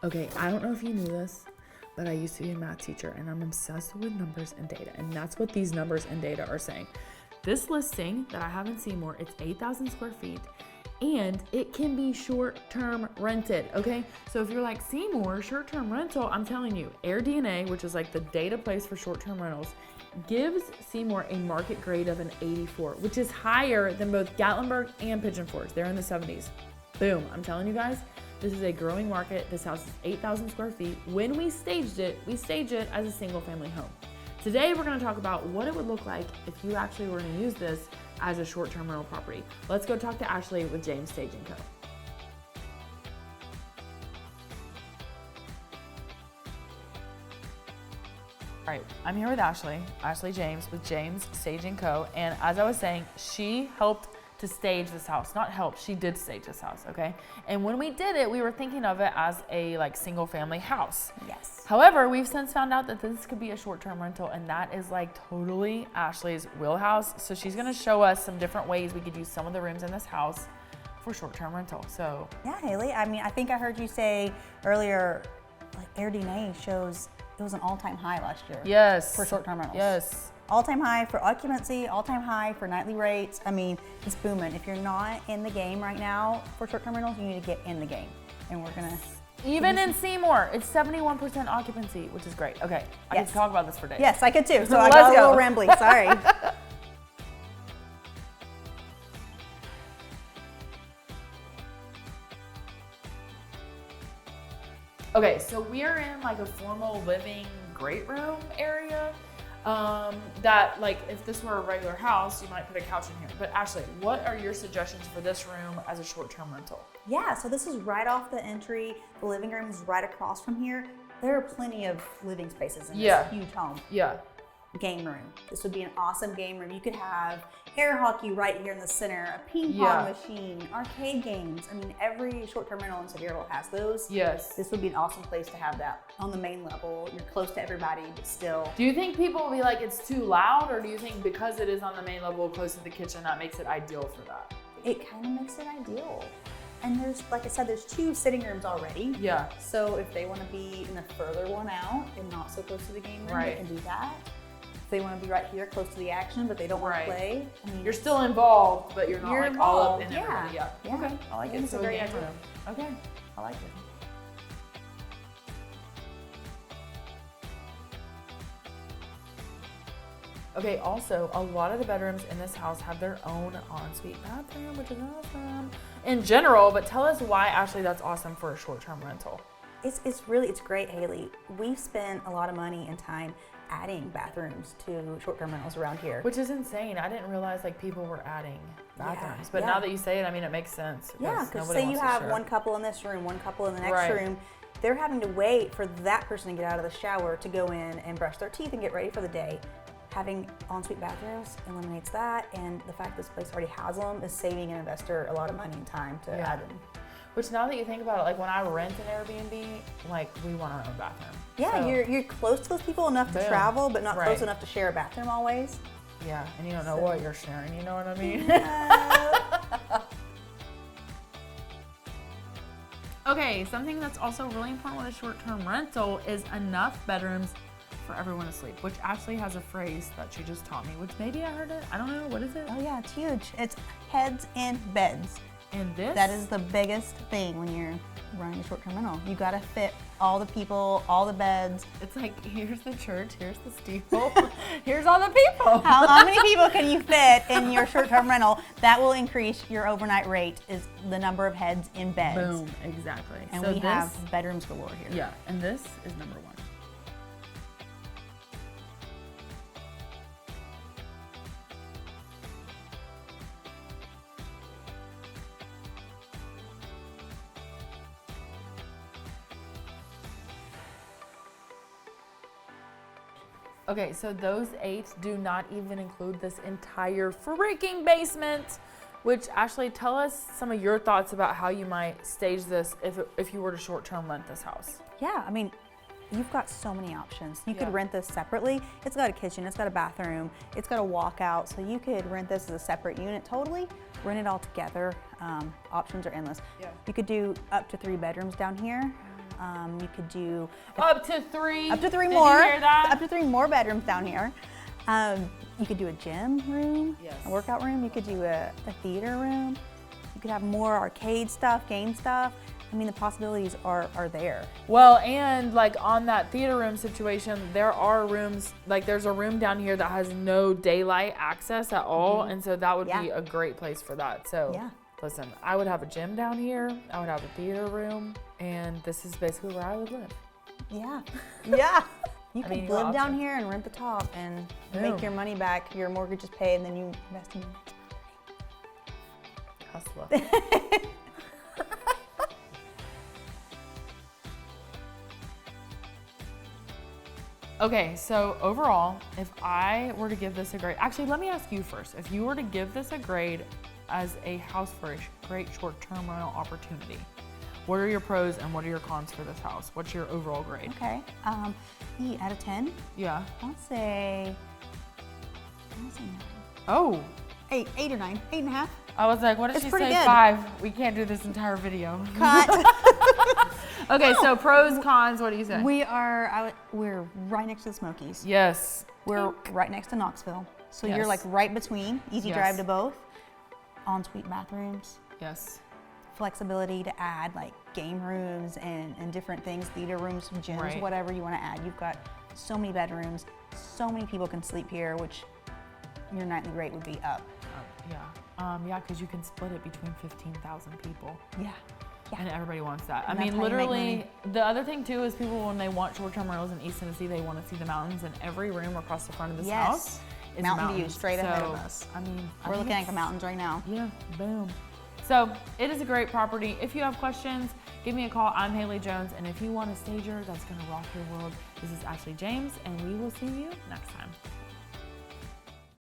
Okay, I don't know if you knew this, but I used to be a math teacher and I'm obsessed with numbers and data. And that's what these numbers and data are saying. This listing that I have in Seymour, it's 8,000 square feet and it can be short-term rented, okay? So if you're like Seymour, short-term rental, I'm telling you, AirDNA, which is like the data place for short-term rentals, gives Seymour a market grade of an 84, which is higher than both Gatlinburg and Pigeon Forge. They're in the 70s. Boom, I'm telling you guys, this is a growing market. This house is 8,000 square feet. When we staged it as a single family home. Today, we're gonna talk about what it would look like if you actually were gonna use this as a short-term rental property. Let's go talk to Ashley with James Staging Co. All right, I'm here with Ashley James with James Staging Co. And as I was saying, she helped to stage this house. Not help, she did stage this house, okay? And when we did it, we were thinking of it as a like single family house. Yes. However, we've since found out that this could be a short-term rental, and that is like totally Ashley's wheelhouse. So she's gonna show us some different ways we could use some of the rooms in this house for short-term rental. So yeah, Haley, I mean, I think I heard you say earlier, like AirDNA shows it was an all-time high last year. Yes. For short-term rentals. Yes. All-time high for occupancy, all-time high for nightly rates. I mean, it's booming. If you're not in the game right now for short-term rentals, you need to get in the game. And we're gonna... Even in Seymour, it's 71% occupancy, which is great. Okay, I Yes. could talk about this for days. Yes, I could too. So I Let's got a go. little rambly, sorry. Okay, so we are in like a formal living great room area. That like if this were a regular house, you might put a couch in here. But Ashley, what are your suggestions for this room as a short-term rental? Yeah, so this is right off the entry. The living room is right across from here. There are plenty of living spaces in this huge home. Yeah. Game room. This would be an awesome game room. You could have air hockey right here in the center, a ping pong machine, arcade games. I mean, every short-term rental in Sevierville has those. Yes. This would be an awesome place to have that on the main level. You're close to everybody, but still. Do you think people will be like, it's too loud, or do you think because it is on the main level close to the kitchen, that makes it ideal for that? It kind of makes it ideal. And there's, like I said, there's 2 sitting rooms already. Yeah. So if they want to be in the further one out and not so close to the game room, they can do that. If they want to be right here close to the action, but they don't want to play. I mean, you're still involved, but you're not like all up in yeah. everybody. Yeah. Okay. I like it. It's So a great game idea. room. Okay. I like it. Okay, also, a lot of the bedrooms in this house have their own ensuite bathroom, which is awesome in general, but tell us why, Ashley, that's awesome for a short-term rental. It's great, Haley. We've spent a lot of money and time adding bathrooms to short-term rentals around here. Which is insane. I didn't realize like people were adding bathrooms, but yeah. now that you say it, I mean, it makes sense. Yeah, because say you have one couple in this room, one couple in the next room, they're having to wait for that person to get out of the shower to go in and brush their teeth and get ready for the day. Having ensuite bathrooms eliminates that, and the fact this place already has them is saving an investor a lot of money and time to add them. Which now that you think about it, like when I rent an Airbnb, like we want our own bathroom. Yeah, so, you're close to those people enough to travel, but not close enough to share a bathroom always. Yeah, and you don't know what you're sharing, you know what I mean? Okay, something that's also really important with a short-term rental is enough bedrooms for everyone to sleep, which Ashley has a phrase that she just taught me, which maybe I heard it, I don't know, what is it? Oh yeah, it's huge. It's heads in beds. And this? That is the biggest thing when you're running a short-term rental. You gotta fit all the people, all the beds. It's like, here's the church, here's the steeple, here's all the people. How many people can you fit in your short-term rental? That will increase your overnight rate, is the number of heads in beds. Boom, exactly. And so we have bedrooms galore here. Yeah, and this is number 1. Okay, so those 8 do not even include this entire freaking basement, which Ashley, tell us some of your thoughts about how you might stage this if you were to short-term rent this house. Yeah, I mean, you've got so many options. You could rent this separately. It's got a kitchen, it's got a bathroom, it's got a walkout, so you could rent this as a separate unit totally, rent it all together. Options are endless. Yeah. You could do up to 3 bedrooms down here. You could do up to three. Up to three Did more. You hear that? Up to 3 more bedrooms down here. You could do a gym room, Yes. a workout room. You could do a theater room. You could have more arcade stuff, game stuff. I mean, the possibilities are there. Well, and like on that theater room situation, there are rooms, like there's a room down here that has no daylight access at all. And so that would be a great place for that. So listen, I would have a gym down here. I would have a theater room. And this is basically where I would live. Yeah. Yeah. You I could mean, live down here and rent the top and make your money back. Your mortgage is paid, and then you invest in your next property. Hustler. Okay, so overall, if I were to give this a grade, actually, let me ask you first. If you were to give this a grade as a house for a great short-term rental opportunity, what are your pros and what are your cons for this house? What's your overall grade? Okay. Out of 10? Yeah. I'll say 9. Oh. 8 or 9, 8.5. I was like, what did she say? Good. 5. We can't do this entire video. Cut. Okay, so pros, cons, what do you say? We're right next to the Smokies. Yes. We're right next to Knoxville. So Yes. you're like right between, easy Yes. drive to both. Ensuite bathrooms. Yes. Flexibility to add like game rooms and different things, theater rooms, gyms, Right. whatever you want to add. You've got so many bedrooms, so many people can sleep here, which your nightly rate would be up. Yeah, because you can split it between 15,000 people. Yeah. And everybody wants that. And I mean, that's how you make literally, the other thing too is people, when they want short-term rentals in East Tennessee, they want to see the mountains, and every room across the front of this house is mountain view mountains. straight ahead of us. I mean, We're looking at the mountains right now. Yeah, boom. So it is a great property. If you have questions, give me a call. I'm Haley Jones, and if you want a stager that's gonna rock your world, this is Ashley James, and we will see you next time.